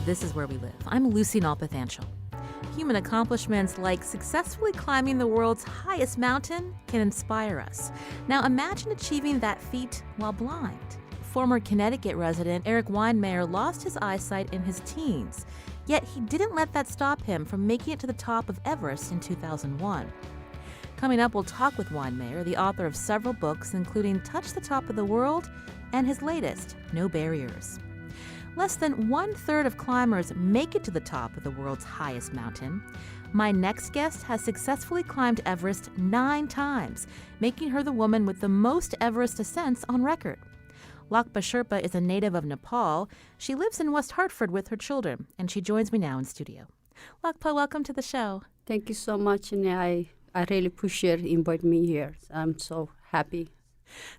This is Where We Live. I'm Lucy Nalpathanchel. Human accomplishments like successfully climbing the world's highest mountain can inspire us. Now imagine achieving that feat while blind. Former Connecticut resident Erik Weihenmayer lost his eyesight in his teens, yet he didn't let that stop him from making it to the top of Everest in 2001. Coming up, we'll talk with Weihenmayer, the author of several books, including Touch the Top of the World and his latest, No Barriers. Less than 1/3 of climbers make it to the top of the world's highest mountain. My next guest has successfully climbed Everest 9 times, making her the woman with the most Everest ascents on record. Lhakpa Sherpa is a native of Nepal. She lives in West Hartford with her children, and she joins me now in studio. Lhakpa, welcome to the show. Thank you so much, and I really appreciate you inviting me here. I'm so happy.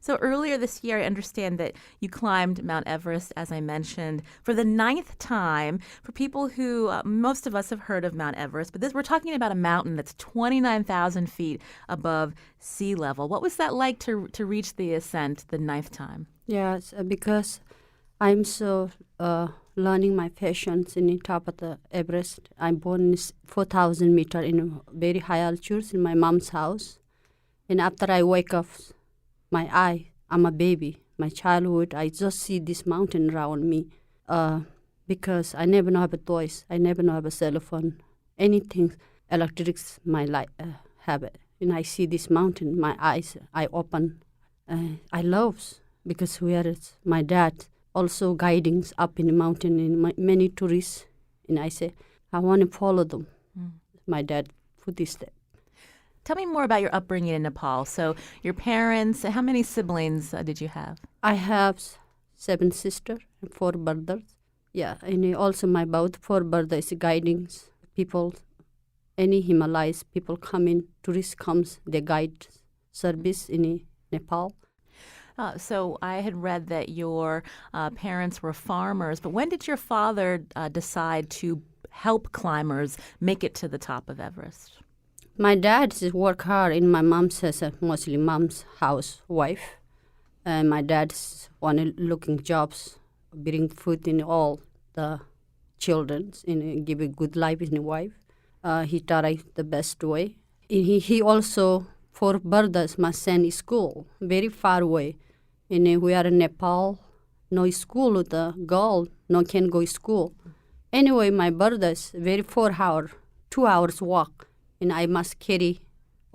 So earlier this year, I understand that you climbed Mount Everest, as I mentioned, for the 9th time. For people who, most of us have heard of Mount Everest, but we're talking about a mountain that's 29,000 feet above sea level. What was that like to reach the ascent the 9th time? Yes, because I'm so learning my passions in the top of the Everest. I'm born in 4,000 meters in a very high altitude in my mom's house. And after I wake up, I'm a baby. My childhood, I just see this mountain around me because I never know have a toys. I never know have a cell phone. Anything, electrics, my life habit. And I see this mountain, my eyes, I open. I love because where it's my dad also guiding up in the mountain in many tourists. And I say, I want to follow them. My dad put this step. Tell me more about your upbringing in Nepal. So your parents, how many siblings did you have? I have 7 sisters and 4 brothers. Yeah, and also my about 4 brothers guiding people. Any Himalayas people come in, tourists comes, they guide service in Nepal. So I had read that your parents were farmers, but when did your father decide to help climbers make it to the top of Everest? My dad work hard in my mom's as a mostly mom's housewife. And my dad's looking jobs, bring food in all the children, and give a good life in a wife. He taught us the best way. He also, 4 brothers must send school, very far away. And we are in Nepal, no school, the girl no can go to school. Anyway, my brothers, very 4 hours, 2 hours walk. And I must carry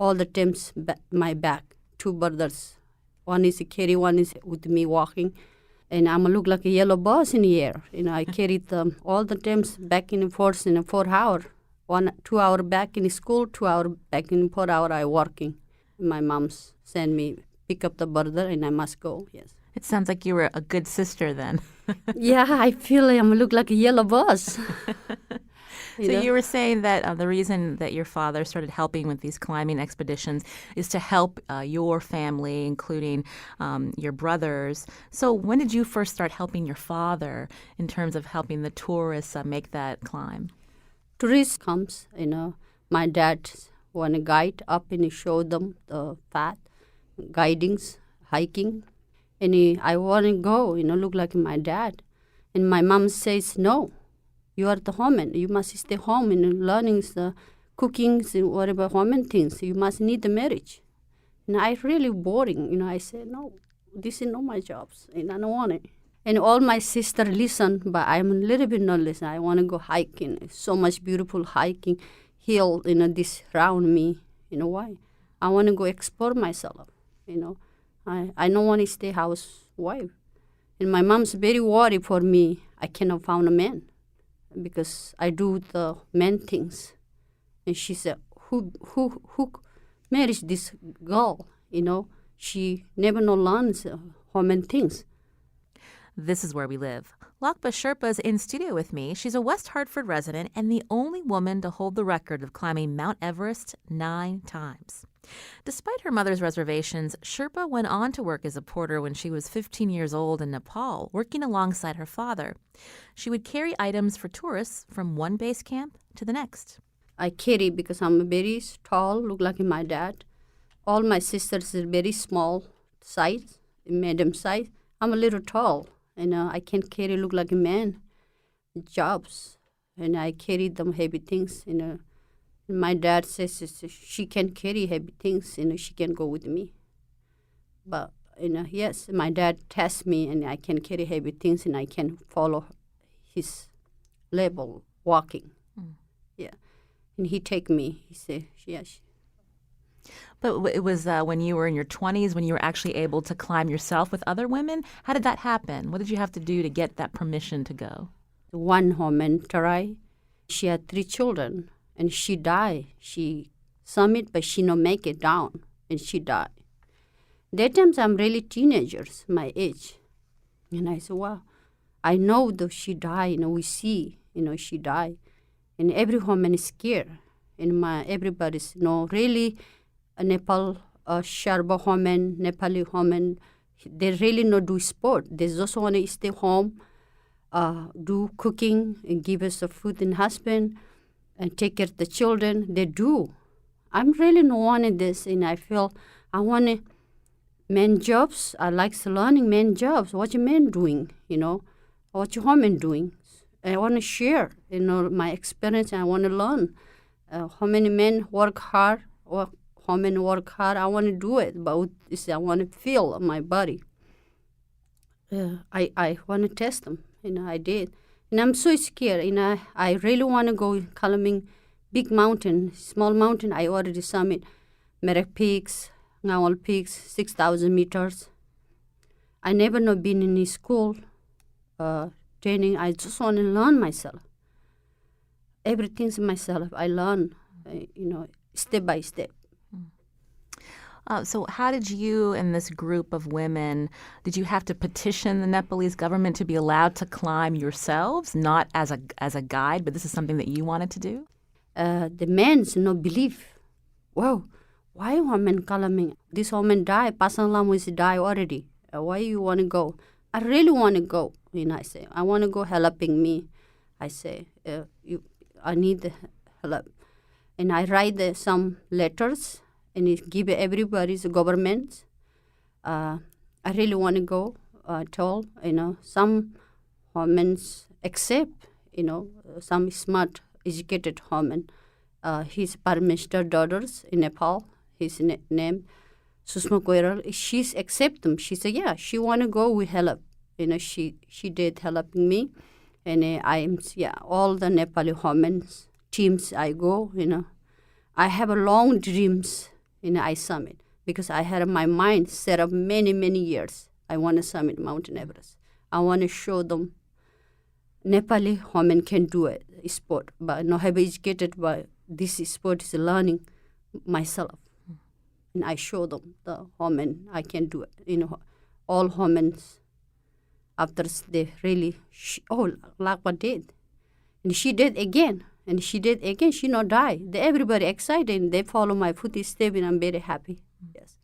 all the times my back. 2 brothers. One is carry, one is with me walking. And I'm look like a yellow bus in the air. I carry them all the times back and forth in 4 hours. 2 hours back in school, 2 hours back in 4 hours I working. My mom's send me pick up the brother and I must go, yes. It sounds like you were a good sister then. Yeah, I feel I'm look like a yellow bus. You were saying that the reason that your father started helping with these climbing expeditions is to help your family, including your brothers. So when did you first start helping your father in terms of helping the tourists make that climb? Tourists comes, my dad want to guide up and show them the path, guidings, hiking. And I want to go, look like my dad. And my mom says, no. You are the woman. You must stay home and learning the cooking, whatever woman things. You must need the marriage. And I really boring. I said, no, this is not my jobs. And I don't want it. And all my sister listen, but I'm a little bit not listen. I want to go hiking. So much beautiful hiking hill, this around me. Why? I want to go explore myself. I don't want to stay housewife. And my mom's very worried for me. I cannot find a man. Because I do the man things. And she said, who marries this girl? She never learns woman things. This is Where We Live. Lhakpa Sherpa is in studio with me. She's a West Hartford resident and the only woman to hold the record of climbing Mount Everest 9 times. Despite her mother's reservations, Sherpa went on to work as a porter when she was 15 years old in Nepal, working alongside her father. She would carry items for tourists from one base camp to the next. I carry because I'm very tall, look like my dad. All my sisters are very small size, medium size. I'm a little tall. I can carry, look like a man. jobs, and I carry them heavy things. My dad says she can carry heavy things. She can go with me. But yes, my dad tests me, and I can carry heavy things, and I can follow his level walking. Yeah, and he take me. He say, yes. But it was when you were in your 20s, when you were actually able to climb yourself with other women? How did that happen? What did you have to do to get that permission to go? One woman, Tarai, she had 3 children, and she died. She summit, but she no make it down, and she died. That times I'm really teenagers, my age. And I said, wow, I know though she died, we see, she died. And every woman is scared. And everybody's, really, Nepal, Sherpa women, Nepali women, they really not do sport. They just want to stay home, do cooking, and give us the food and husband, and take care of the children. They do. I'm really not wanting this, and I feel I want men jobs. I like learning men jobs. What your men doing, what your women doing. I want to share, my experience. I want to learn. How many men work hard, or women work hard. I want to do it, but I want to feel my body. I want to test them. I did. And I'm so scared. I really want to go climbing big mountain, small mountain. I already summit Merek Peaks, Ngawal Peaks, 6,000 meters. I never been in school training. I just want to learn myself. Everything's myself. I learn, step by step. So how did you and this group of women, did you have to petition the Nepalese government to be allowed to climb yourselves, not as a guide, but this is something that you wanted to do? The men's no belief. Wow, why women climbing? This woman died. Pasang Lam was die already. Why you want to go? I really want to go. I say, I want to go helping me. I say, I need the help. And I write some letters and give everybody's government. I really want to go. Told, some women accept, some smart, educated women. His Prime Minister daughters in Nepal, his name, Susma Goyal, she's accept them. She said, yeah, she want to go, we help. She did helping me. And all the Nepali women teams I go, I have a long dreams, I summit, because I had my mind set up many, many years. I want to summit Mount Everest. I want to show them Nepali women can do it, sport, but not have educated, but this sport is learning myself. And I show them, the women, I can do it. All women, after they really, Lhakpa did. And she did again. And she did again. She not die. Everybody excited. And they follow my footsteps, and I'm very happy. Yes.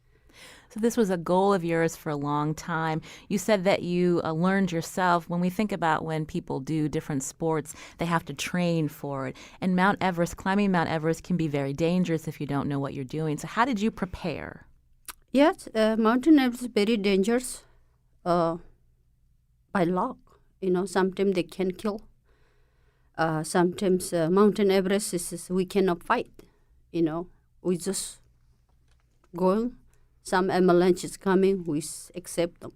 So this was a goal of yours for a long time. You said that you learned yourself. When we think about when people do different sports, they have to train for it. And climbing Mount Everest can be very dangerous if you don't know what you're doing. So how did you prepare? Yes, Mountain Everest is very dangerous by luck. Sometimes they can kill. Sometimes Mountain Everest is we cannot fight. We just going. Some avalanche is coming, we accept them.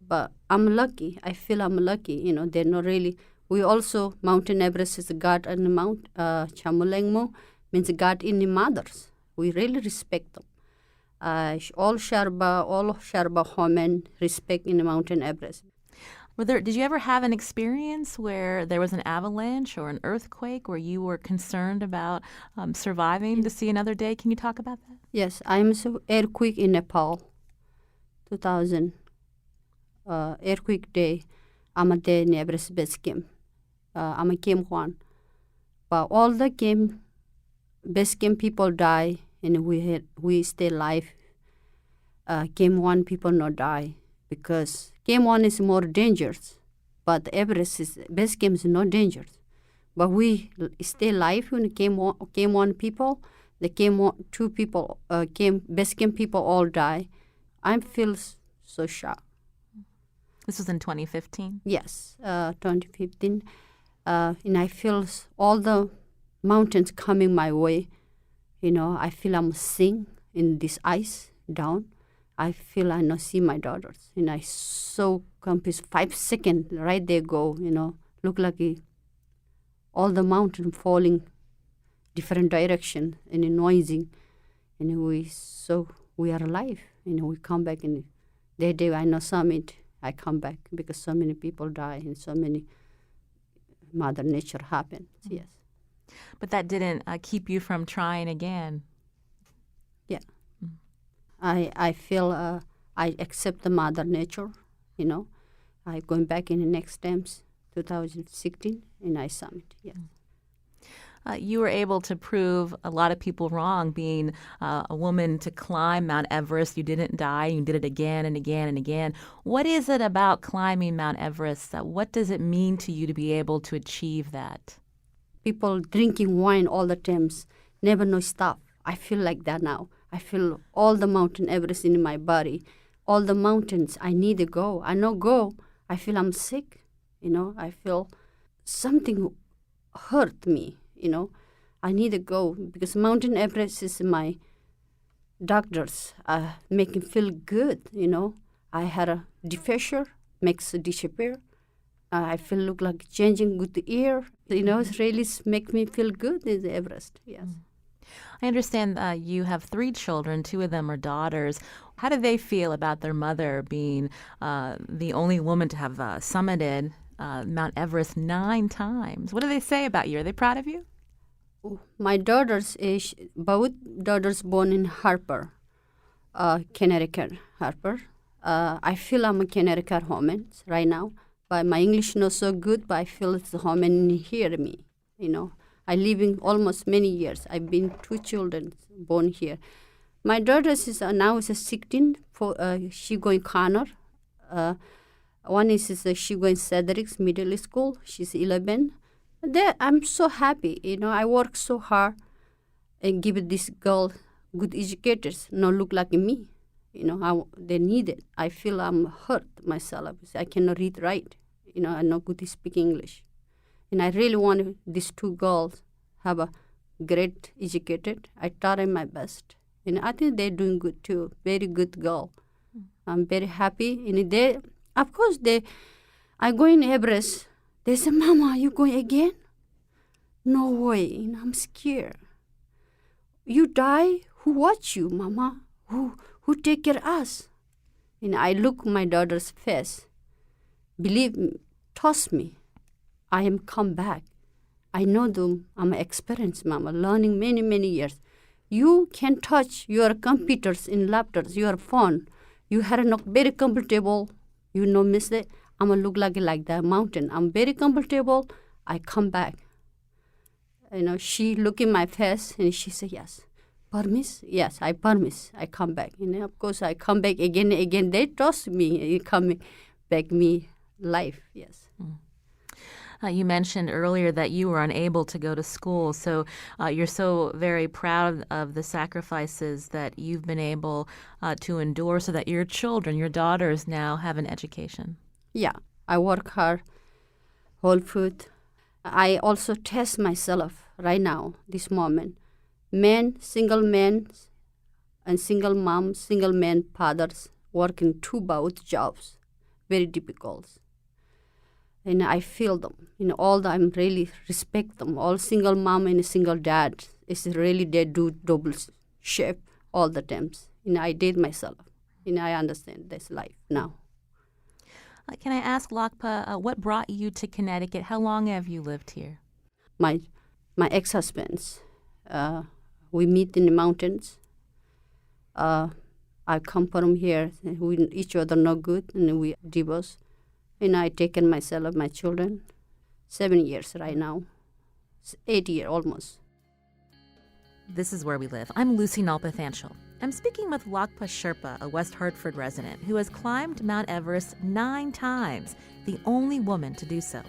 But I'm lucky. I feel I'm lucky. They're not really. We also, Mountain Everest is God in the Mount Chamulengmo, means God in the mothers. We really respect them. All Sherpa women respect in the Mountain Everest. Did you ever have an experience where there was an avalanche or an earthquake where you were concerned about surviving to see another day? Can you talk about that? Yes, I'm so earthquake in Nepal, 2000. Earthquake day, I'm a day in Everest base camp. I'm a camp one. But all the camp, base camp people die, and we stay alive. Camp one people not die. Because camp one is more dangerous, but Everest base camp is not dangerous. But we stay alive when camp one people, the camp two people, base camp people all die. I feel so shocked. This was in 2015? Yes, 2015. And I feel all the mountains coming my way. I feel I'm sing in this ice down. I feel I not see my daughters. And I so confused. 5 seconds, right they go, look like all the mountain falling different direction and noising. And we are alive. We come back and that day I know summit, I come back because so many people die and so many Mother Nature happens. Yes. But that didn't keep you from trying again. Yeah. I feel I accept the Mother Nature, I going back in the next times, 2016, and I summit, yes. You were able to prove a lot of people wrong, being a woman to climb Mount Everest. You didn't die. You did it again and again and again. What is it about climbing Mount Everest? What does it mean to you to be able to achieve that? People drinking wine all the times, never no stop. I feel like that now. I feel all the Mountain Everest in my body. All the mountains, I need to go. I no go. I feel I'm sick. I feel something hurt me. I need to go because Mountain Everest is my doctors make me feel good. I had a dishwasher, makes a disappear. I feel look like changing good ear. It really make me feel good in the Everest. Yes. I understand you have 3 children. 2 of them are daughters. How do they feel about their mother being the only woman to have summited Mount Everest 9 times? What do they say about you? Are they proud of you? My daughters both daughters born in Harper, Connecticut, Harper. I feel I'm a Connecticut woman right now, but my English not so good, but I feel it's the woman hear me, I live in almost many years. I've been 2 children born here. My daughters is now is 16. She going Connor. One is she going Cedric's Middle School. She's 11. I'm so happy. I work so hard and give this girl good educators. Not look like me. They need it. I feel I'm hurt myself. I cannot read right. I not good to speak English. And I really want these 2 girls have a great educated. I taught them my best. And I think they're doing good too. Very good girl. I'm very happy. And I go in Everest. They say, Mama, you going again? No way. I'm scared. You die? Who watch you, Mama? Who take care of us? I look my daughter's face. Believe me, trust me. I am come back. I know them. I'm experienced, Mama, learning many, many years. You can touch your computers in laptops, your phone. You are not very comfortable. Miss it. I'm going to look like that mountain. I'm very comfortable. I come back. She look in my face and she said, yes. Promise? Yes, I promise. I come back. Of course, I come back again and again. They trust me. Coming back me life, yes. You mentioned earlier that you were unable to go to school, so you're so very proud of the sacrifices that you've been able to endure so that your children, your daughters now have an education. Yeah, I work hard, whole food. I also test myself right now, this moment. Single men and single moms, single men, fathers, working 2 both jobs, very difficult. And I feel them. I'm really respect them. All single mom and a single dad is really they do double shift all the times. I did myself. I understand this life now. Can I ask, Lhakpa, what brought you to Connecticut? How long have you lived here? My ex-husbands, we meet in the mountains. I come from here. We each other not good, and we divorce. I taken myself, my children, 7 years right now, 8 years almost. This is Where We Live. I'm Lucy Nalpathanchel. I'm speaking with Lhakpa Sherpa, a West Hartford resident who has climbed Mount Everest 9 times, the only woman to do so.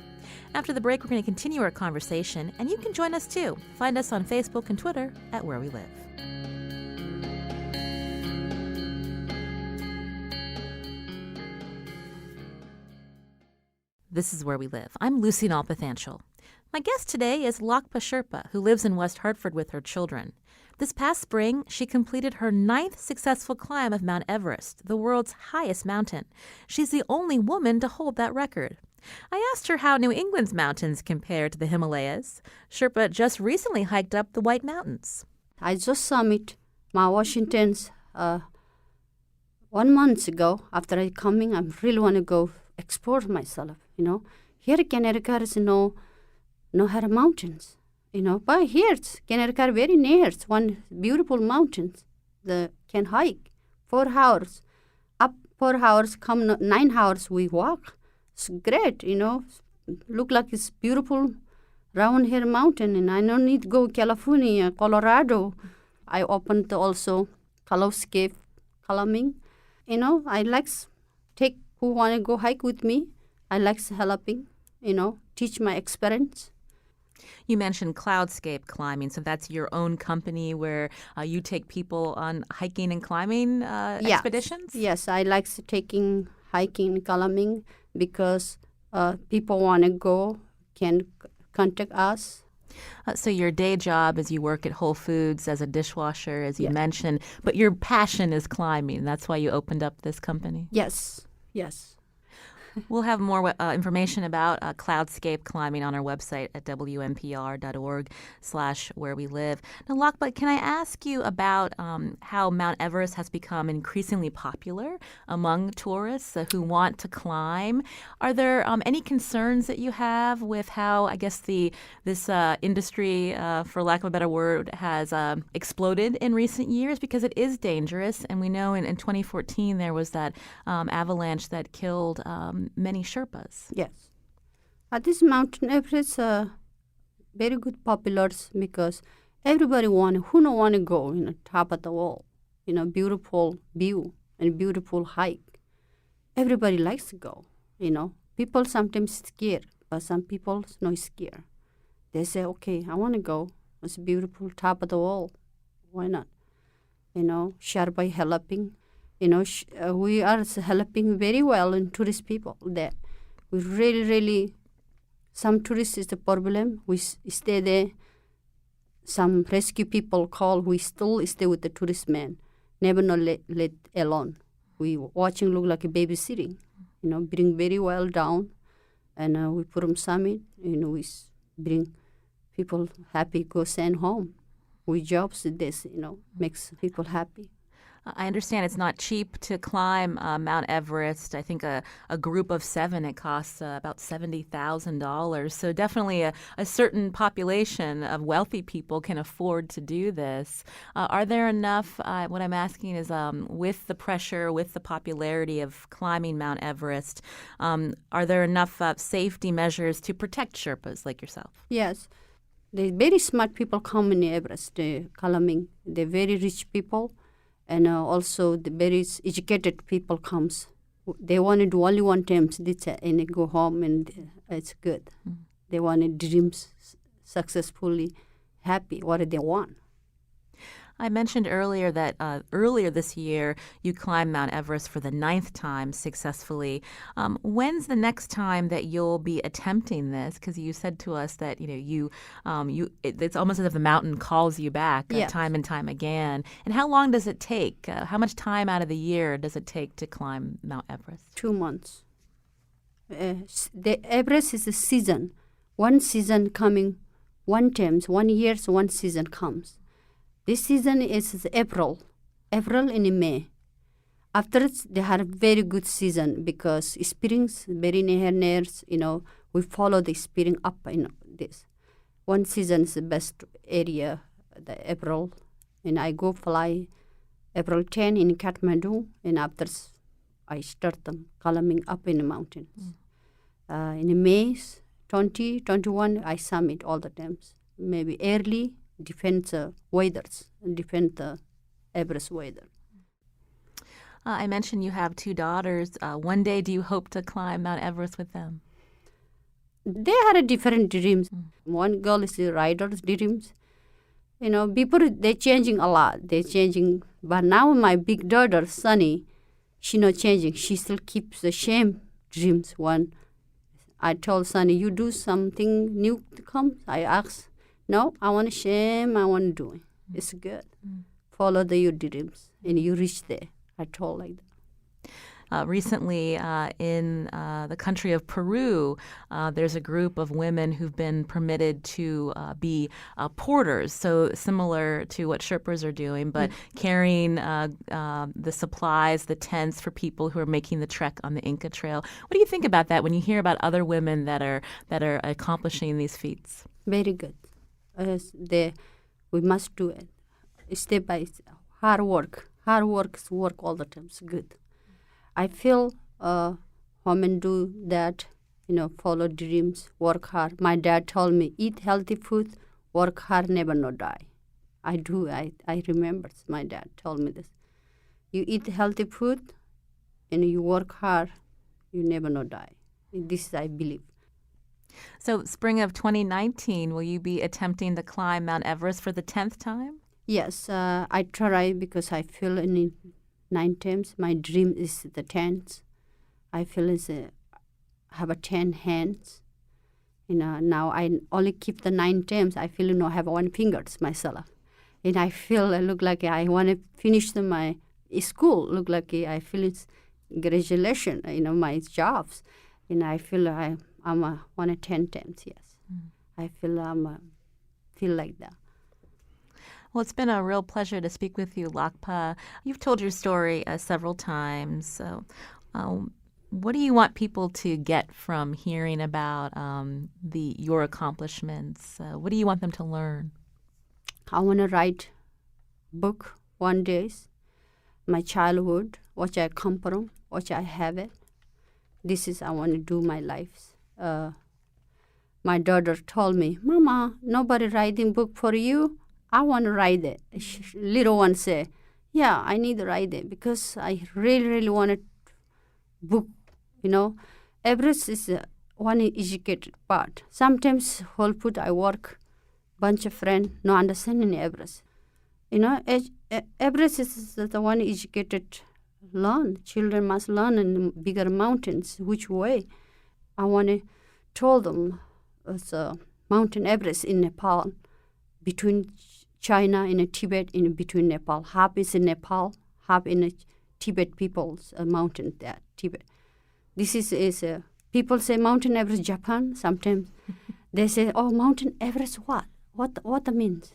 After the break, we're going to continue our conversation, and you can join us too. Find us on Facebook and Twitter at Where We Live. This is Where We Live. I'm Lucy Nalpathanchel. My guest today is Lhakpa Sherpa, who lives in West Hartford with her children. This past spring, she completed her 9th successful climb of Mount Everest, the world's highest mountain. She's the only woman to hold that record. I asked her how New England's mountains compare to the Himalayas. Sherpa just recently hiked up the White Mountains. I just summit Mount Washington's 1 month ago. After I coming, I really want to go explore myself, Here in Connecticut is no her mountains, But here, Connecticut very near. It's one beautiful mountains. The can hike 4 hours. Up 4 hours, come 9 hours we walk. It's great, Look like it's beautiful round here mountain. And I don't need to go California, Colorado. I opened also Coloscape climbing. I like take who want to go hike with me. I like helping, teach my experience. You mentioned Cloudscape Climbing, so that's your own company where you take people on hiking and climbing expeditions? Yes, I like taking hiking, climbing because people want to go, can contact us. So your day job is you work at Whole Foods as a dishwasher, as you mentioned, but your passion is climbing. That's why you opened up this company? Yes. We'll have more information about Cloudscape Climbing on our website at wnpr.org/wherewelive. Now, Lhakpa, can I ask you about how Mount Everest has become increasingly popular among tourists who want to climb? Are there any concerns that you have with how, I guess, this industry, for lack of a better word, has exploded in recent years? Because it is dangerous, and we know in 2014 there was that avalanche that killed many Sherpas. Yes. This Mountain Everest very good popular because everybody who don't want to go, top of the wall, beautiful view and beautiful hike. Everybody likes to go, People sometimes scared, but some people not scared. They say, okay, I want to go. It's beautiful top of the wall. Why not? Sherpa helping. We are helping very well in tourist people there. We really, some tourists is the problem. We stay there. Some rescue people call. We still stay with the tourist man. Never not let alone. We watching look like a babysitting. Bring very well down. And we put them summit. We bring people happy, go send home. We jobs this, makes people happy. I understand it's not cheap to climb Mount Everest. I think a group of 7, it costs about $70,000. So definitely a certain population of wealthy people can afford to do this. Are there enough, what I'm asking is with the pressure, with the popularity of climbing Mount Everest, are there enough safety measures to protect Sherpas like yourself? Yes. The very smart people come in Everest climbing. They're very rich people. And also the very educated people comes. They want to do only one time, and they go home, and it's good. Mm-hmm. They want to dream successfully, happy, what they want. I mentioned earlier that earlier this year you climbed Mount Everest for the 9th time successfully. When's the next time that you'll be attempting this? Because you said to us that it's almost as if the mountain calls you back time and time again. And how long does it take? How much time out of the year does it take to climb Mount Everest? 2 months. The Everest is a season. One season coming, 1 time, 1 year, 1 season comes. This season is April and May. After they have a very good season because springs very near, we follow the spring up in this. One season is the best area, the April, and I go fly April 10 in Kathmandu, and after I start them climbing up in the mountains. In May 20, 21, I summit all the times. Maybe early. Depends weathers, depend the Everest weather. I mentioned you have 2 daughters. One day, do you hope to climb Mount Everest with them? They had different dreams. One girl is the rider's dreams. People, they're changing a lot. They're changing. But now my big daughter, Sunny, she's not changing. She still keeps the same dreams. One I told Sonny, you do something new to come? I asked, no, I want to shame, I want to do it. It's good. Follow your dreams and you reach there. I told like that. Recently, in the country of Peru, there's a group of women who've been permitted to be porters, so similar to what Sherpas are doing, but carrying the supplies, the tents for people who are making the trek on the Inca Trail. What do you think about that when you hear about other women that are accomplishing these feats? Very good. We must do it step by step. Hard work. Hard work is work all the time. It's good. I feel women do that, follow dreams, work hard. My dad told me, eat healthy food, work hard, never no die. I do. I remember my dad told me this. You eat healthy food and you work hard, you never no die. This I believe. So spring of 2019, will you be attempting to climb Mount Everest for the 10th time? Yes, I try because I feel in 9 times. My dream is the 10th. I feel have a 10 hands. Now I only keep the 9 times. I feel I have 1 fingers myself. And I feel I look like I want to finish my school. Look like I feel it's graduation, my jobs. And I feel I'm 1 or 10 times, yes. I feel feel like that. Well, it's been a real pleasure to speak with you, Lhakpa. You've told your story several times. What do you want people to get from hearing about your accomplishments? What do you want them to learn? I want to write book one day, my childhood, what I come from, what I have it. This is I want to do my life. My daughter told me, Mama, nobody writing book for you. I want to write it. Little one say, yeah, I need to write it because I really, really want a book. Everest is one educated part. Sometimes whole put I work, bunch of friends, no understanding Everest. Everest is the one educated learn. Children must learn in bigger mountains. Which way? I want to tell them it's Mountain Everest in Nepal, between China and Tibet, in between Nepal. Half is in Nepal, half in Tibet people's mountain there, Tibet. This is people say Mountain Everest, Japan. Sometimes they say, oh, Mountain Everest, what? What that means?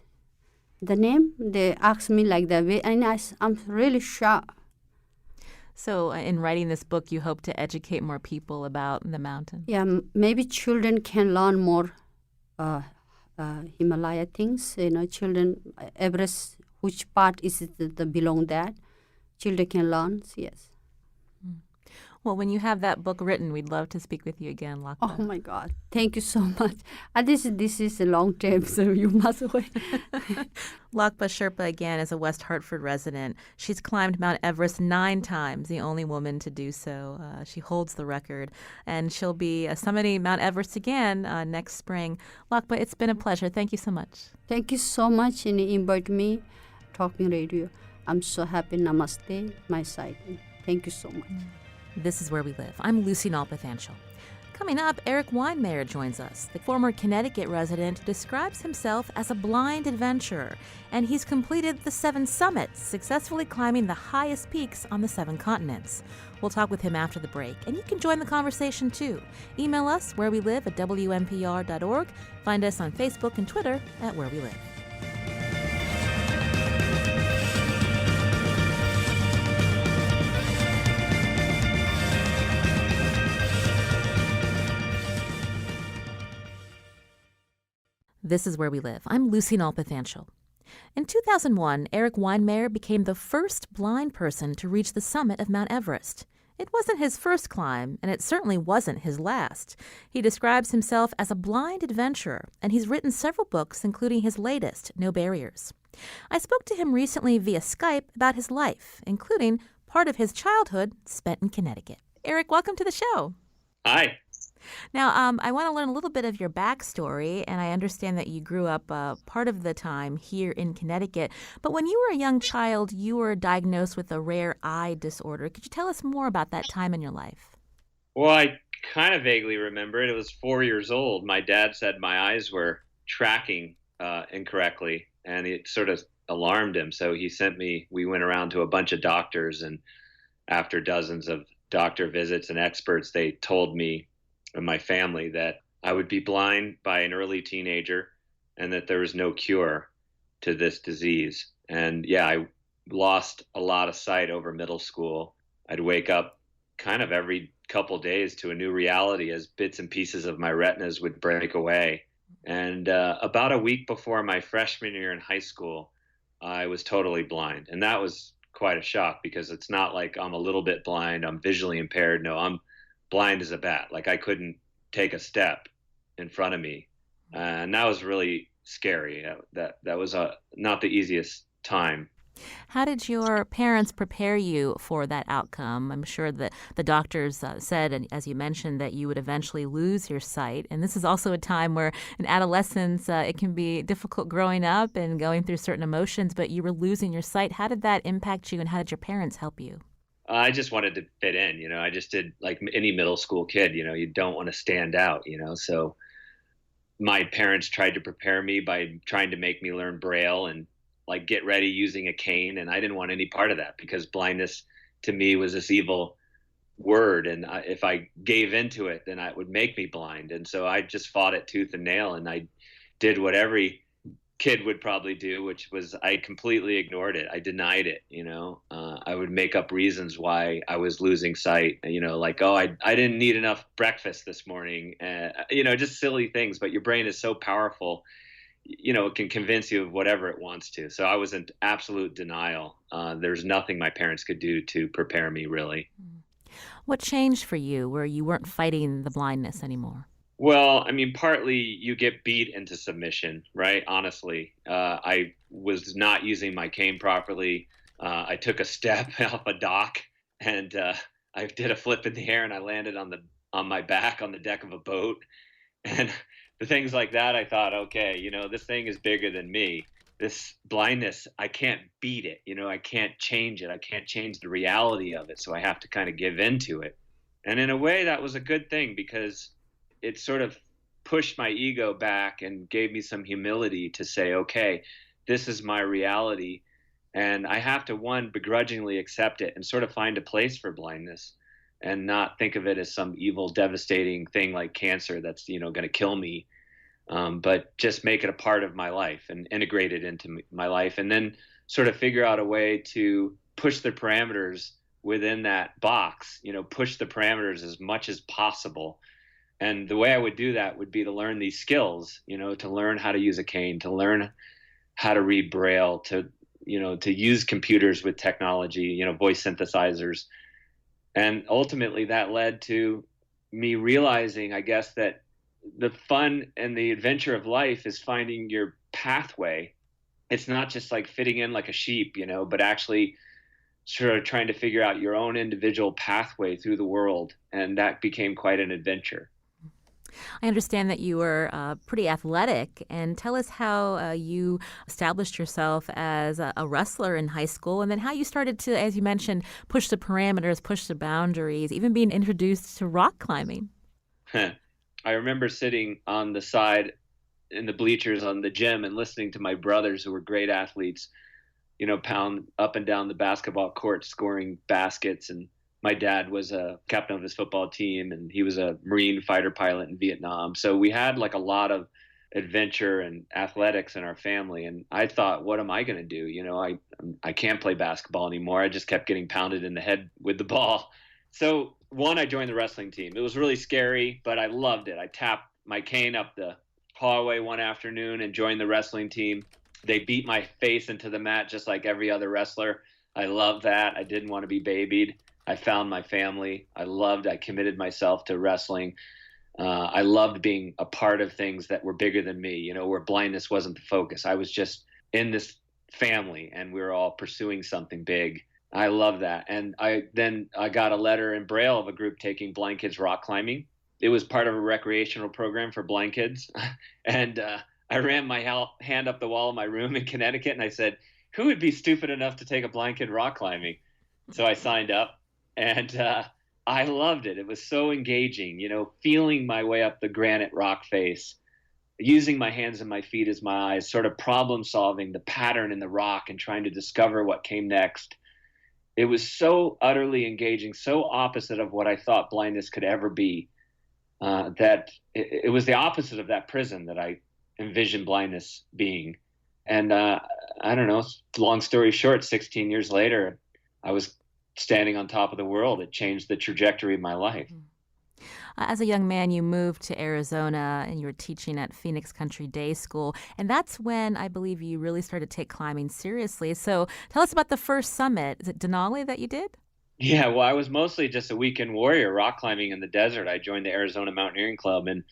The name, they ask me like that, and I'm really shocked. So in writing this book, you hope to educate more people about the mountain? Yeah, maybe children can learn more Himalaya things. Children, Everest, which part is the belong that? Children can learn, yes. Well, when you have that book written, we'd love to speak with you again, Lhakpa. Oh, my God. Thank you so much. This is a long time, so you must wait. Lhakpa Sherpa, again, is a West Hartford resident. She's climbed Mount Everest 9 times, the only woman to do so. She holds the record, and she'll be summiting Mount Everest again next spring. Lhakpa, it's been a pleasure. Thank you so much. Thank you so much, and you invite me, Talking Radio. I'm so happy. Namaste, my side. Thank you so much. This is Where We Live. I'm Lucy Nalpathanchel. Coming up, Erik Weihenmayer joins us, the former Connecticut resident who describes himself as a blind adventurer, and he's completed the 7 summits, successfully climbing the highest peaks on the 7 continents. We'll talk with him after the break, and you can join the conversation too. Email us, wherewelive@wnpr.org. Find us on Facebook and Twitter at Where We Live. This is Where We Live. I'm Lucy Nalpathanchel. In 2001, Erik Weihenmayer became the first blind person to reach the summit of Mount Everest. It wasn't his first climb, and it certainly wasn't his last. He describes himself as a blind adventurer, and he's written several books, including his latest, No Barriers. I spoke to him recently via Skype about his life, including part of his childhood spent in Connecticut. Erik, welcome to the show. Hi. Now, I want to learn a little bit of your backstory, and I understand that you grew up part of the time here in Connecticut. But when you were a young child, you were diagnosed with a rare eye disorder. Could you tell us more about that time in your life? Well, kind of vaguely remember it. It was 4 years old. My dad said my eyes were tracking incorrectly, and it sort of alarmed him. So we went around to a bunch of doctors, and after dozens of doctor visits and experts, they told me and my family that I would be blind by an early teenager and that there was no cure to this disease. And yeah, I lost a lot of sight over middle school. I'd wake up kind of every couple days to a new reality as bits and pieces of my retinas would break away. And about a week before my freshman year in high school, I was totally blind. And that was quite a shock because it's not like I'm a little bit blind, I'm visually impaired. No, I'm blind as a bat. Like I couldn't take a step in front of me. And that was really scary. That was not the easiest time. How did your parents prepare you for that outcome? I'm sure that the doctors said, and as you mentioned, that you would eventually lose your sight. And this is also a time where in adolescence, it can be difficult growing up and going through certain emotions, but you were losing your sight. How did that impact you, and how did your parents help you? I just wanted to fit in, I just did like any middle school kid, you don't want to stand out, so my parents tried to prepare me by trying to make me learn Braille and like get ready using a cane. And I didn't want any part of that because blindness to me was this evil word. And if I gave into it, then it would make me blind. And so I just fought it tooth and nail. And I did what every kid would probably do, which was I completely ignored it. I denied it. I would make up reasons why I was losing sight, like, oh, I didn't need enough breakfast this morning, just silly things. But your brain is so powerful, it can convince you of whatever it wants to. So I was in absolute denial. There's nothing my parents could do to prepare me, really. What changed for you where you weren't fighting the blindness anymore? Well, I mean, partly you get beat into submission, right? Honestly, I was not using my cane properly. I took a step off a dock and I did a flip in the air and I landed on my back on the deck of a boat. And the things like that, I thought, okay, this thing is bigger than me. This blindness, I can't beat it. I can't change it. I can't change the reality of it. So I have to kind of give into it. And in a way, that was a good thing because it sort of pushed my ego back and gave me some humility to say, okay, this is my reality. And I have to, one, begrudgingly accept it and sort of find a place for blindness and not think of it as some evil, devastating thing like cancer that's, going to kill me, but just make it a part of my life and integrate it into my life. And then sort of figure out a way to push the parameters within that box, push the parameters as much as possible. And the way I would do that would be to learn these skills, to learn how to use a cane, to learn how to read Braille, to use computers with technology, voice synthesizers. And ultimately that led to me realizing, I guess, that the fun and the adventure of life is finding your pathway. It's not just like fitting in like a sheep, but actually sort of trying to figure out your own individual pathway through the world. And that became quite an adventure. I understand that you were pretty athletic, and tell us how you established yourself as a wrestler in high school, and then how you started to, as you mentioned, push the parameters, push the boundaries, even being introduced to rock climbing. I remember sitting on the side in the bleachers on the gym and listening to my brothers who were great athletes, pound up and down the basketball court, scoring baskets. And my dad was a captain of his football team, and he was a Marine fighter pilot in Vietnam. So we had like a lot of adventure and athletics in our family. And I thought, what am I going to do? I can't play basketball anymore. I just kept getting pounded in the head with the ball. So one, I joined the wrestling team. It was really scary, but I loved it. I tapped my cane up the hallway one afternoon and joined the wrestling team. They beat my face into the mat just like every other wrestler. I loved that. I didn't want to be babied. I found my family. I committed myself to wrestling. I loved being a part of things that were bigger than me, where blindness wasn't the focus. I was just in this family and we were all pursuing something big. I love that. And I got a letter in Braille of a group taking blind kids rock climbing. It was part of a recreational program for blind kids. And I ran my hand up the wall of my room in Connecticut and I said, who would be stupid enough to take a blind kid rock climbing? So I signed up. And I loved it. It was so engaging, feeling my way up the granite rock face, using my hands and my feet as my eyes, sort of problem solving the pattern in the rock and trying to discover what came next. It was so utterly engaging, so opposite of what I thought blindness could ever be, that it was the opposite of that prison that I envisioned blindness being. And I don't know, long story short, 16 years later, I was standing on top of the world. It changed the trajectory of my life. As a young man, you moved to Arizona and you were teaching at Phoenix Country Day School. And that's when I believe you really started to take climbing seriously. So tell us about the first summit. Is it Denali that you did? Yeah, well, I was mostly just a weekend warrior rock climbing in the desert. I joined the Arizona Mountaineering Club, and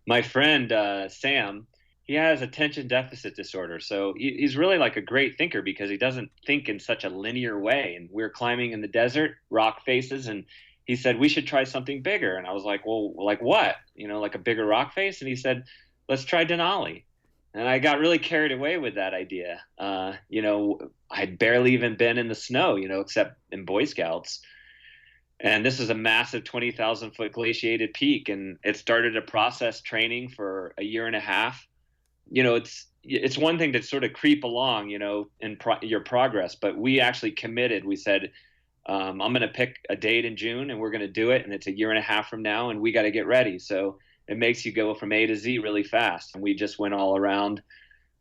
my friend Sam, he has attention deficit disorder. So he's really like a great thinker because he doesn't think in such a linear way. And we're climbing in the desert, rock faces, and he said, we should try something bigger. And I was like, well, like what? Like a bigger rock face? And he said, let's try Denali. And I got really carried away with that idea. I'd barely even been in the snow, except in Boy Scouts. And this is a massive 20,000 foot glaciated peak. And it started a process training for a year and a half. It's one thing to sort of creep along, in your progress, but we actually committed. We said, I'm going to pick a date in June and we're going to do it. And it's a year and a half from now and we got to get ready. So it makes you go from A to Z really fast. And we just went all around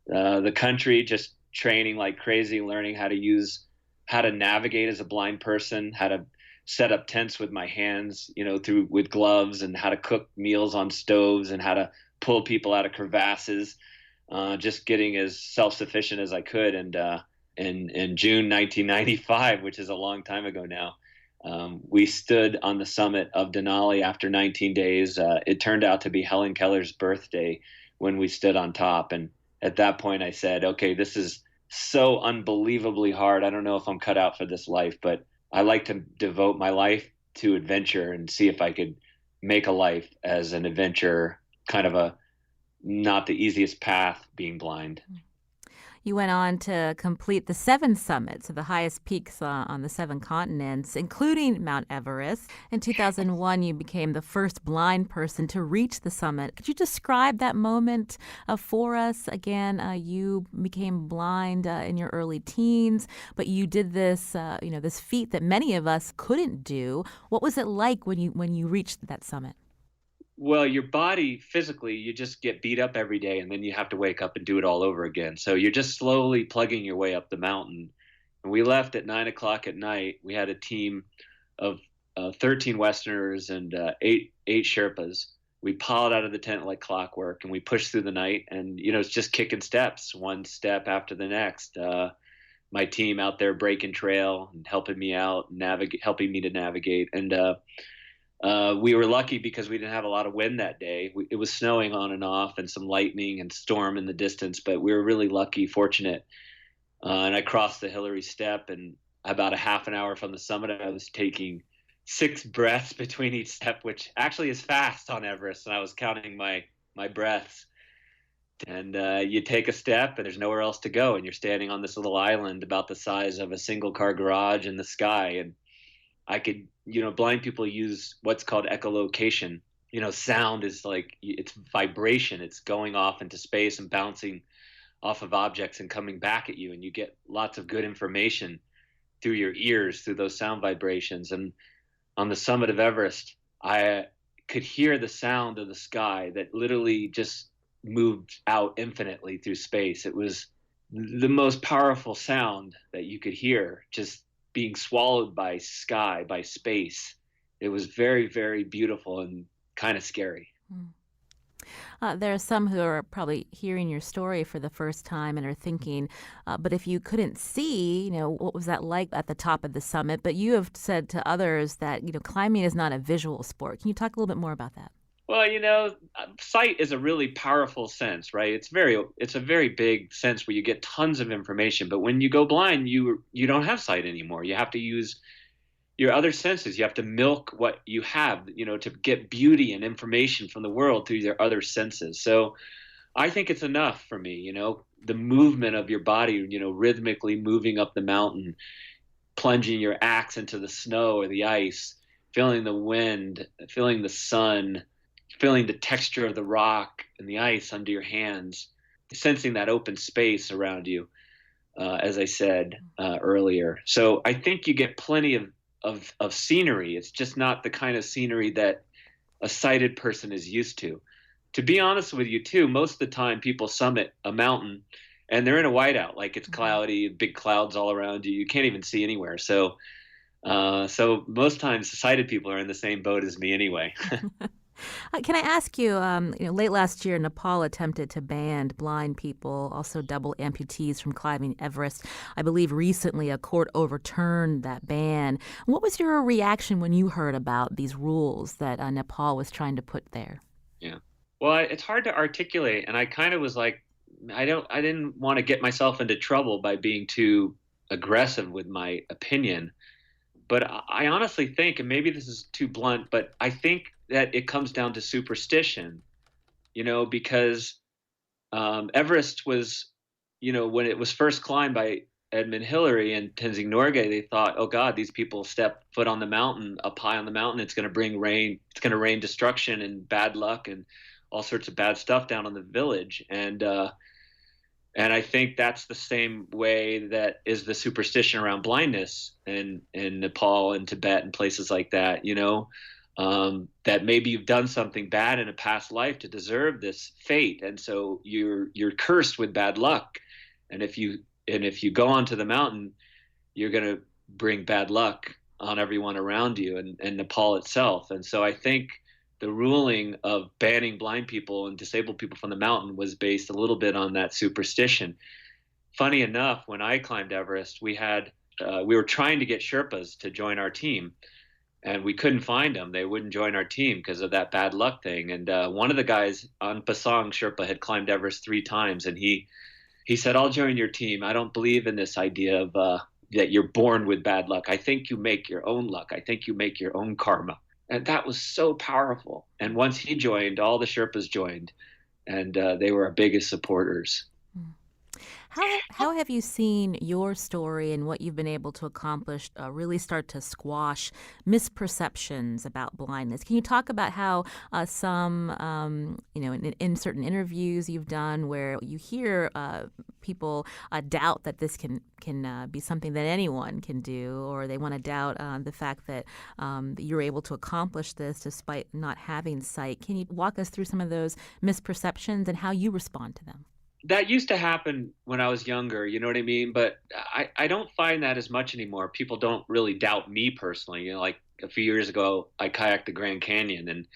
the country, just training like crazy, learning how to navigate as a blind person, how to set up tents with my hands, with gloves, and how to cook meals on stoves and how to pull people out of crevasses, just getting as self-sufficient as I could. And in June 1995, which is a long time ago now, we stood on the summit of Denali after 19 days. It turned out to be Helen Keller's birthday when we stood on top. And at that point, I said, okay, this is so unbelievably hard. I don't know if I'm cut out for this life, but I like to devote my life to adventure and see if I could make a life as an adventurer, kind of not the easiest path being blind. You went on to complete the 7 summits, so the highest peaks on the 7 continents, including Mount Everest. In 2001, you became the first blind person to reach the summit. Could you describe that moment for us? Again, you became blind in your early teens, but you did this, this feat that many of us couldn't do. What was it like when you reached that summit? Well, your body physically, you just get beat up every day and then you have to wake up and do it all over again. So you're just slowly plugging your way up the mountain. And we left at 9 o'clock at night. We had a team of 13 Westerners and eight Sherpas. We piled out of the tent like clockwork and we pushed through the night. And, it's just kicking steps, one step after the next. My team out there breaking trail and helping me out, helping me to navigate. And we were lucky because we didn't have a lot of wind that day. It was snowing on and off and some lightning and storm in the distance, but we were really lucky, fortunate. And I crossed the Hillary Step, and about a half an hour from the summit, I was taking 6 breaths between each step, which actually is fast on Everest. And I was counting my breaths. And you take a step and there's nowhere else to go. And you're standing on this little island about the size of a single car garage in the sky. And I could, blind people use what's called echolocation. Sound is like, it's vibration. It's going off into space and bouncing off of objects and coming back at you. And you get lots of good information through your ears, through those sound vibrations. And on the summit of Everest, I could hear the sound of the sky that literally just moved out infinitely through space. It was the most powerful sound that you could hear, just being swallowed by sky, by space. It was very, very beautiful and kind of scary. There are some who are probably hearing your story for the first time and are thinking, but if you couldn't see, what was that like at the top of the summit? But you have said to others that, climbing is not a visual sport. Can you talk a little bit more about that? Well, sight is a really powerful sense, right? It's a very big sense where you get tons of information. But when you go blind, you don't have sight anymore. You have to use your other senses. You have to milk what you have, to get beauty and information from the world through your other senses. So I think it's enough for me, the movement of your body, rhythmically moving up the mountain, plunging your axe into the snow or the ice, feeling the wind, feeling the sun, feeling the texture of the rock and the ice under your hands, sensing that open space around you, as I said earlier. So I think you get plenty of scenery. It's just not the kind of scenery that a sighted person is used to. To be honest with you, too, most of the time people summit a mountain and they're in a whiteout, like it's cloudy, big clouds all around you. You can't even see anywhere. So most times sighted people are in the same boat as me anyway. Can I ask you, late last year, Nepal attempted to ban blind people, also double amputees, from climbing Everest. I believe recently a court overturned that ban. What was your reaction when you heard about these rules that Nepal was trying to put there? Yeah. Well, it's hard to articulate, and I kind of was like, I didn't want to get myself into trouble by being too aggressive with my opinion. But I honestly think, and maybe this is too blunt, but I think that it comes down to superstition, because Everest was, when it was first climbed by Edmund Hillary and Tenzing Norgay, they thought, oh God, these people step foot on the mountain, up high on the mountain, it's going to bring rain, it's going to rain destruction and bad luck and all sorts of bad stuff down on the village. And I think that's the same way that is the superstition around blindness in Nepal and Tibet and places like that, that maybe you've done something bad in a past life to deserve this fate. And so you're cursed with bad luck. And if you go onto the mountain, you're going to bring bad luck on everyone around you and Nepal itself. And so I think the ruling of banning blind people and disabled people from the mountain was based a little bit on that superstition. Funny enough, when I climbed Everest, we were trying to get Sherpas to join our team, and we couldn't find them. They wouldn't join our team because of that bad luck thing. And one of the guys on Pasang Sherpa had climbed Everest 3 times, and he said, "I'll join your team. I don't believe in this idea of that you're born with bad luck. I think you make your own luck. I think you make your own karma." And that was so powerful. And once he joined, all the Sherpas joined, and they were our biggest supporters. How have you seen your story and what you've been able to accomplish really start to squash misperceptions about blindness? Can you talk about how some, in certain interviews you've done where you hear people doubt that this can be something that anyone can do, or they want to doubt the fact that you're able to accomplish this despite not having sight? Can you walk us through some of those misperceptions and how you respond to them? That used to happen when I was younger, you know what I mean? But I don't find that as much anymore. People don't really doubt me personally. Like a few years ago, I kayaked the Grand Canyon, and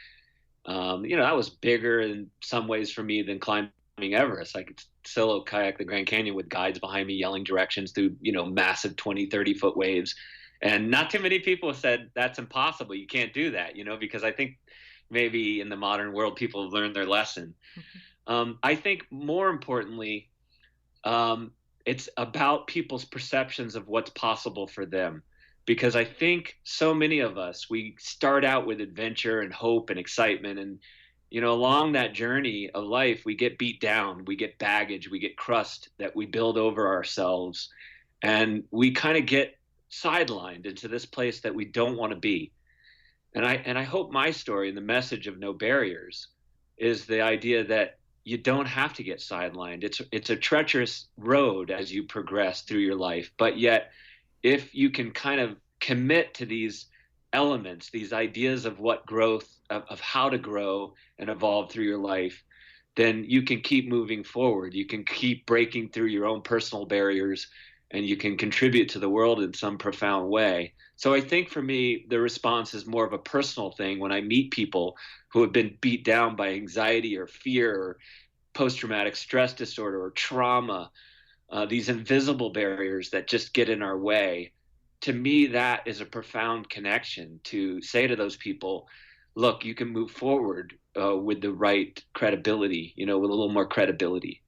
that was bigger in some ways for me than climbing Everest. I could solo kayak the Grand Canyon with guides behind me yelling directions through, massive 20, 30-foot waves. And not too many people said that's impossible. You can't do that, because I think maybe in the modern world, people have learned their lesson. Mm-hmm. I think more importantly, it's about people's perceptions of what's possible for them. Because I think so many of us, we start out with adventure and hope and excitement. And, along that journey of life, we get beat down, we get baggage, we get crust that we build over ourselves. And we kind of get sidelined into this place that we don't want to be. And I hope my story and the message of No Barriers is the idea that you don't have to get sidelined. It's a treacherous road as you progress through your life. But yet, if you can kind of commit to these elements, these ideas of what growth, of how to grow and evolve through your life, then you can keep moving forward. You can keep breaking through your own personal barriers, and you can contribute to the world in some profound way. So I think for me, the response is more of a personal thing when I meet people who have been beat down by anxiety or fear or post-traumatic stress disorder or trauma, these invisible barriers that just get in our way. To me, that is a profound connection to say to those people, look, you can move forward with the right credibility, with a little more credibility.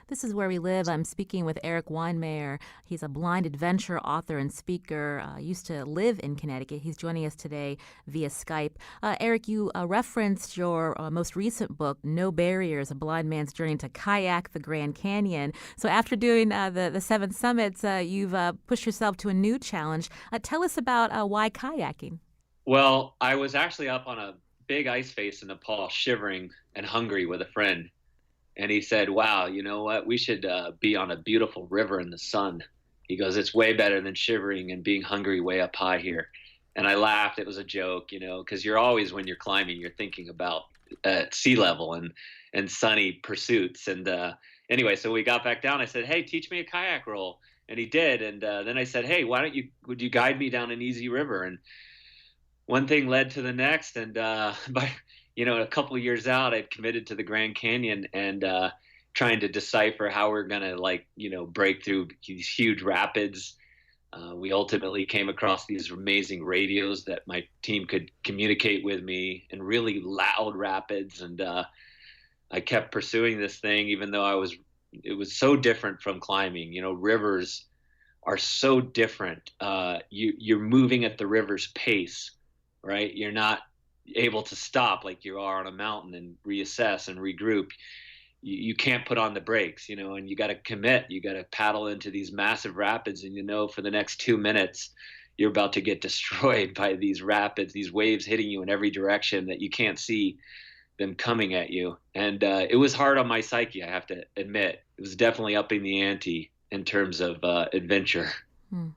This is Where We Live. I'm speaking with Erik Weihenmayer. He's a blind adventure author and speaker. Used to live in Connecticut. He's joining us today via Skype. Erik, you referenced your most recent book, No Barriers, A Blind Man's Journey to Kayak the Grand Canyon. So after doing the 7 summits, you've pushed yourself to a new challenge. Tell us about why kayaking. Well, I was actually up on a big ice face in Nepal, shivering and hungry with a friend. And he said, "Wow, you know what? We should be on a beautiful river in the sun." He goes, "It's way better than shivering and being hungry way up high here." And I laughed. It was a joke, because you're always, when you're climbing, you're thinking about sea level and sunny pursuits. And anyway, so we got back down. I said, "Hey, teach me a kayak roll." And he did. And then I said, "Hey, would you guide me down an easy river?" And one thing led to the next, and by a couple of years out, I'd committed to the Grand Canyon, and trying to decipher how we're gonna, break through these huge rapids. We ultimately came across these amazing radios that my team could communicate with me, and really loud rapids. And I kept pursuing this thing, even though it was so different from climbing. Rivers are so different. You're moving at the river's pace, right? You're not able to stop like you are on a mountain and reassess and regroup. You can't put on the brakes, and you got to commit. You got to paddle into these massive rapids, and for the next 2 minutes, you're about to get destroyed by these rapids, these waves hitting you in every direction that you can't see them coming at you. And it was hard on my psyche, I have to admit. It was definitely upping the ante in terms of adventure. Hmm.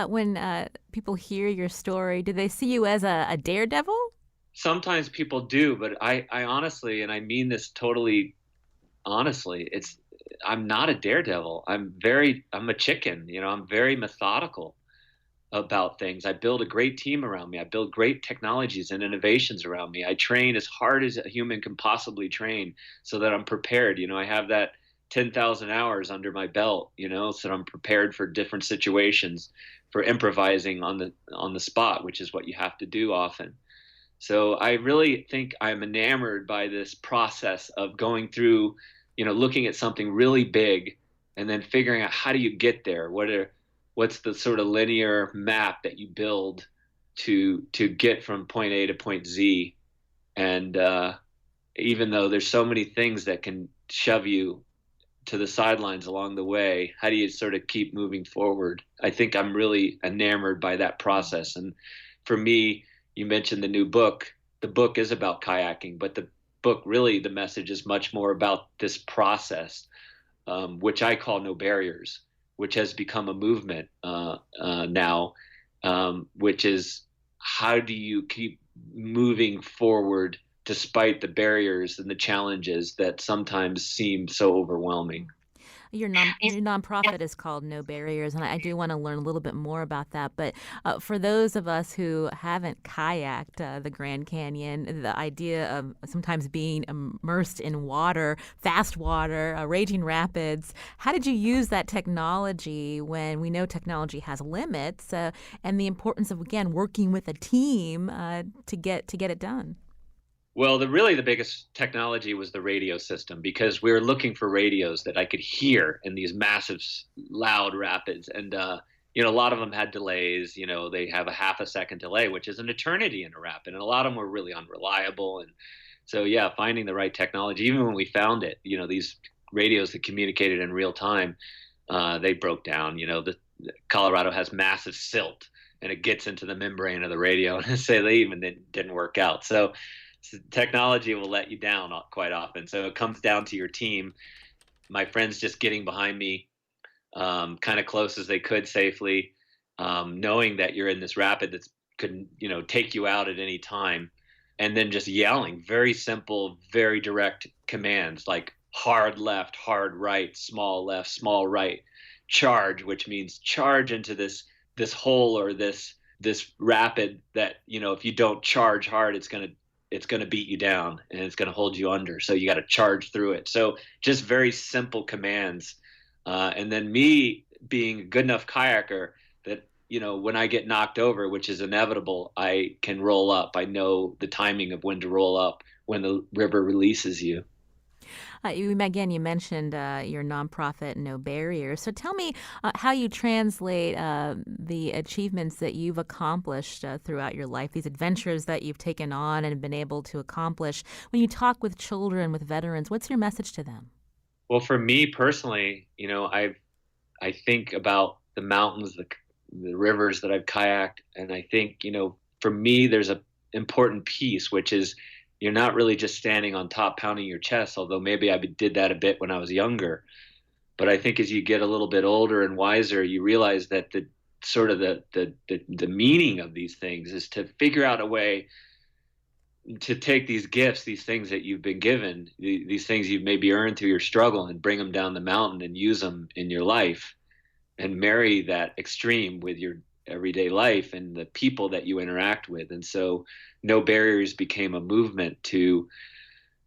When people hear your story, do they see you as a daredevil? Sometimes people do, but I honestly, and I mean this totally honestly, I'm not a daredevil. I'm a chicken. I'm very methodical about things. I build a great team around me. I build great technologies and innovations around me. I train as hard as a human can possibly train so that I'm prepared. I have that 10,000 hours under my belt, so I'm prepared for different situations, for improvising on the spot, which is what you have to do often. So I really think I'm enamored by this process of going through, looking at something really big and then figuring out, how do you get there? What's the sort of linear map that you build to get from point A to point Z? And even though there's so many things that can shove you to the sidelines along the way, how do you sort of keep moving forward? I think I'm really enamored by that process. And for me, you mentioned the new book. The book is about kayaking, but the book, really, the message is much more about this process, which I call No Barriers, which has become a movement now, which is, how do you keep moving forward despite the barriers and the challenges that sometimes seem so overwhelming? Your nonprofit is called No Barriers, and I do want to learn a little bit more about that. But for those of us who haven't kayaked the Grand Canyon, the idea of sometimes being immersed in water, fast water, raging rapids, how did you use that technology when we know technology has limits, and the importance of, again, working with a team to get it done? Well, the biggest technology was the radio system, because we were looking for radios that I could hear in these massive, loud rapids. And, a lot of them had delays. They have a half a second delay, which is an eternity in a rapid. And a lot of them were really unreliable. And so, yeah, finding the right technology, even when we found it, these radios that communicated in real time, they broke down. The Colorado has massive silt, and it gets into the membrane of the radio, and say they even didn't work out. So technology will let you down quite often. So it comes down to your team. My friends just getting behind me, kind of close as they could safely, knowing that you're in this rapid that could, take you out at any time, and then just yelling very simple, very direct commands like hard left, hard right, small left, small right, charge, which means charge into this hole, or this rapid that, if you don't charge hard, it's going to beat you down, and it's going to hold you under. So you got to charge through it. So just very simple commands. And then me being a good enough kayaker that, when I get knocked over, which is inevitable, I can roll up. I know the timing of when to roll up when the river releases you. You mentioned your nonprofit, No Barriers. So tell me how you translate the achievements that you've accomplished throughout your life, these adventures that you've taken on and been able to accomplish. When you talk with children, with veterans, what's your message to them? Well, for me personally, I think about the mountains, the rivers that I've kayaked, and I think, for me, there's a important piece, which is you're not really just standing on top pounding your chest, although maybe I did that a bit when I was younger. But I think as you get a little bit older and wiser, you realize that the sort of the meaning of these things is to figure out a way to take these gifts, these things that you've been given, these things you've maybe earned through your struggle, and bring them down the mountain and use them in your life, and marry that extreme with your everyday life and the people that you interact with. And so No Barriers became a movement to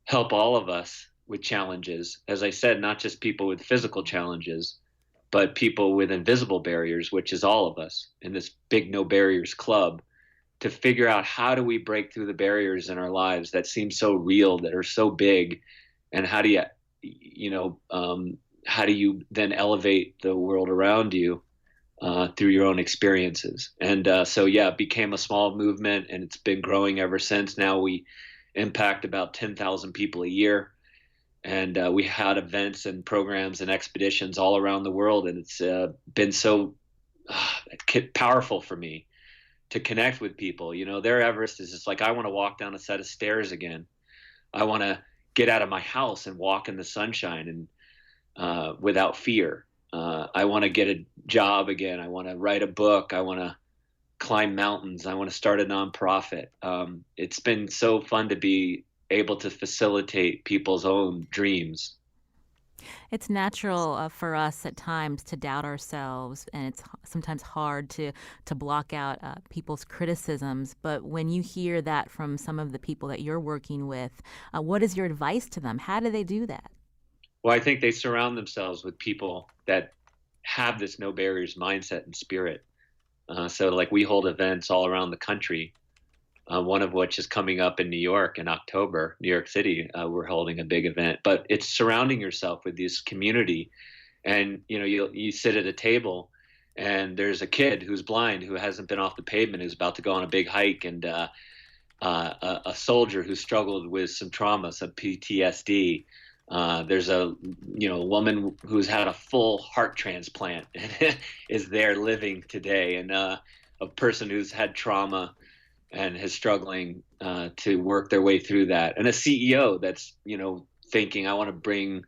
help all of us with challenges. As I said, not just people with physical challenges, but people with invisible barriers, which is all of us in this big No Barriers club, to figure out how do we break through the barriers in our lives that seem so real, that are so big, and how do you then elevate the world around you through your own experiences. And it became a small movement, and it's been growing ever since. Now we impact about 10,000 people a year, and we had events and programs and expeditions all around the world, and it's been so powerful for me to connect with people. Their Everest is just like, I want to walk down a set of stairs again. I want to get out of my house and walk in the sunshine and without fear. I want to get a job again. I want to write a book. I want to climb mountains. I want to start a nonprofit. It's been so fun to be able to facilitate people's own dreams. It's natural for us at times to doubt ourselves, and it's sometimes hard to block out people's criticisms. But when you hear that from some of the people that you're working with, what is your advice to them? How do they do that? Well, I think they surround themselves with people that have this No Barriers mindset and spirit. So like we hold events all around the country, one of which is coming up in New York in October, New York City. We're holding a big event, but it's surrounding yourself with this community. And, you sit at a table and there's a kid who's blind, who hasn't been off the pavement, who's about to go on a big hike, and a soldier who struggled with some trauma, some PTSD. There's a woman who's had a full heart transplant and is there living today, and a person who's had trauma and is struggling to work their way through that, and a CEO that's thinking, I want to bring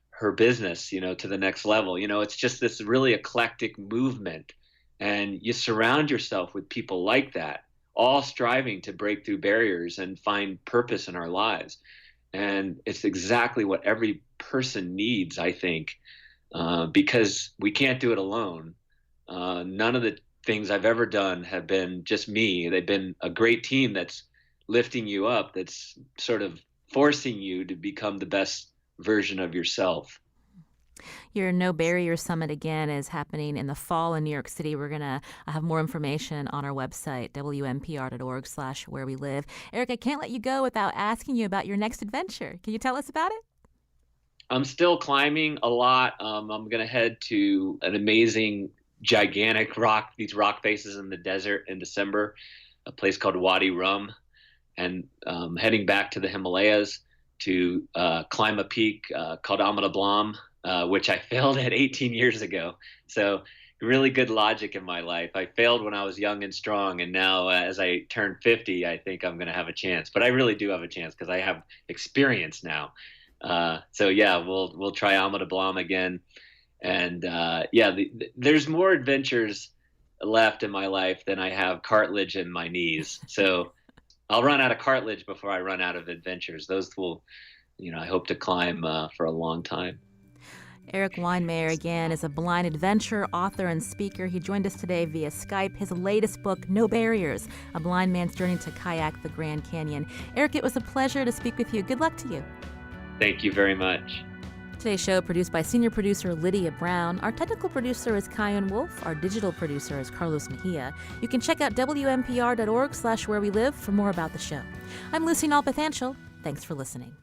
her business to the next level. It's just this really eclectic movement, and you surround yourself with people like that, all striving to break through barriers and find purpose in our lives. And it's exactly what every person needs, I think, because we can't do it alone. None of the things I've ever done have been just me. They've been a great team that's lifting you up, that's sort of forcing you to become the best version of yourself. Your No Barrier Summit again is happening in the fall in New York City. We're going to have more information on our website, WNPR.org/where we live. Erik, I can't let you go without asking you about your next adventure. Can you tell us about it? I'm still climbing a lot. I'm going to head to an amazing, gigantic these rock faces in the desert in December, a place called Wadi Rum, and heading back to the Himalayas to climb a peak called Amada Blam, which I failed at 18 years ago. So really good logic in my life. I failed when I was young and strong, and now as I turn 50, I think I'm going to have a chance. But I really do have a chance because I have experience now. We'll try Amada Blam again. And there's more adventures left in my life than I have cartilage in my knees. So I'll run out of cartilage before I run out of adventures. Those will, I hope to climb for a long time. Erik Weihenmayer, again, is a blind adventurer, author, and speaker. He joined us today via Skype. His latest book, No Barriers, A Blind Man's Journey to Kayak the Grand Canyon. Erik, it was a pleasure to speak with you. Good luck to you. Thank you very much. Today's show produced by senior producer Lydia Brown. Our technical producer is Kyan Wolf. Our digital producer is Carlos Mejia. You can check out WNPR.org/where we live for more about the show. I'm Lucy Nalpathanchel. Thanks for listening.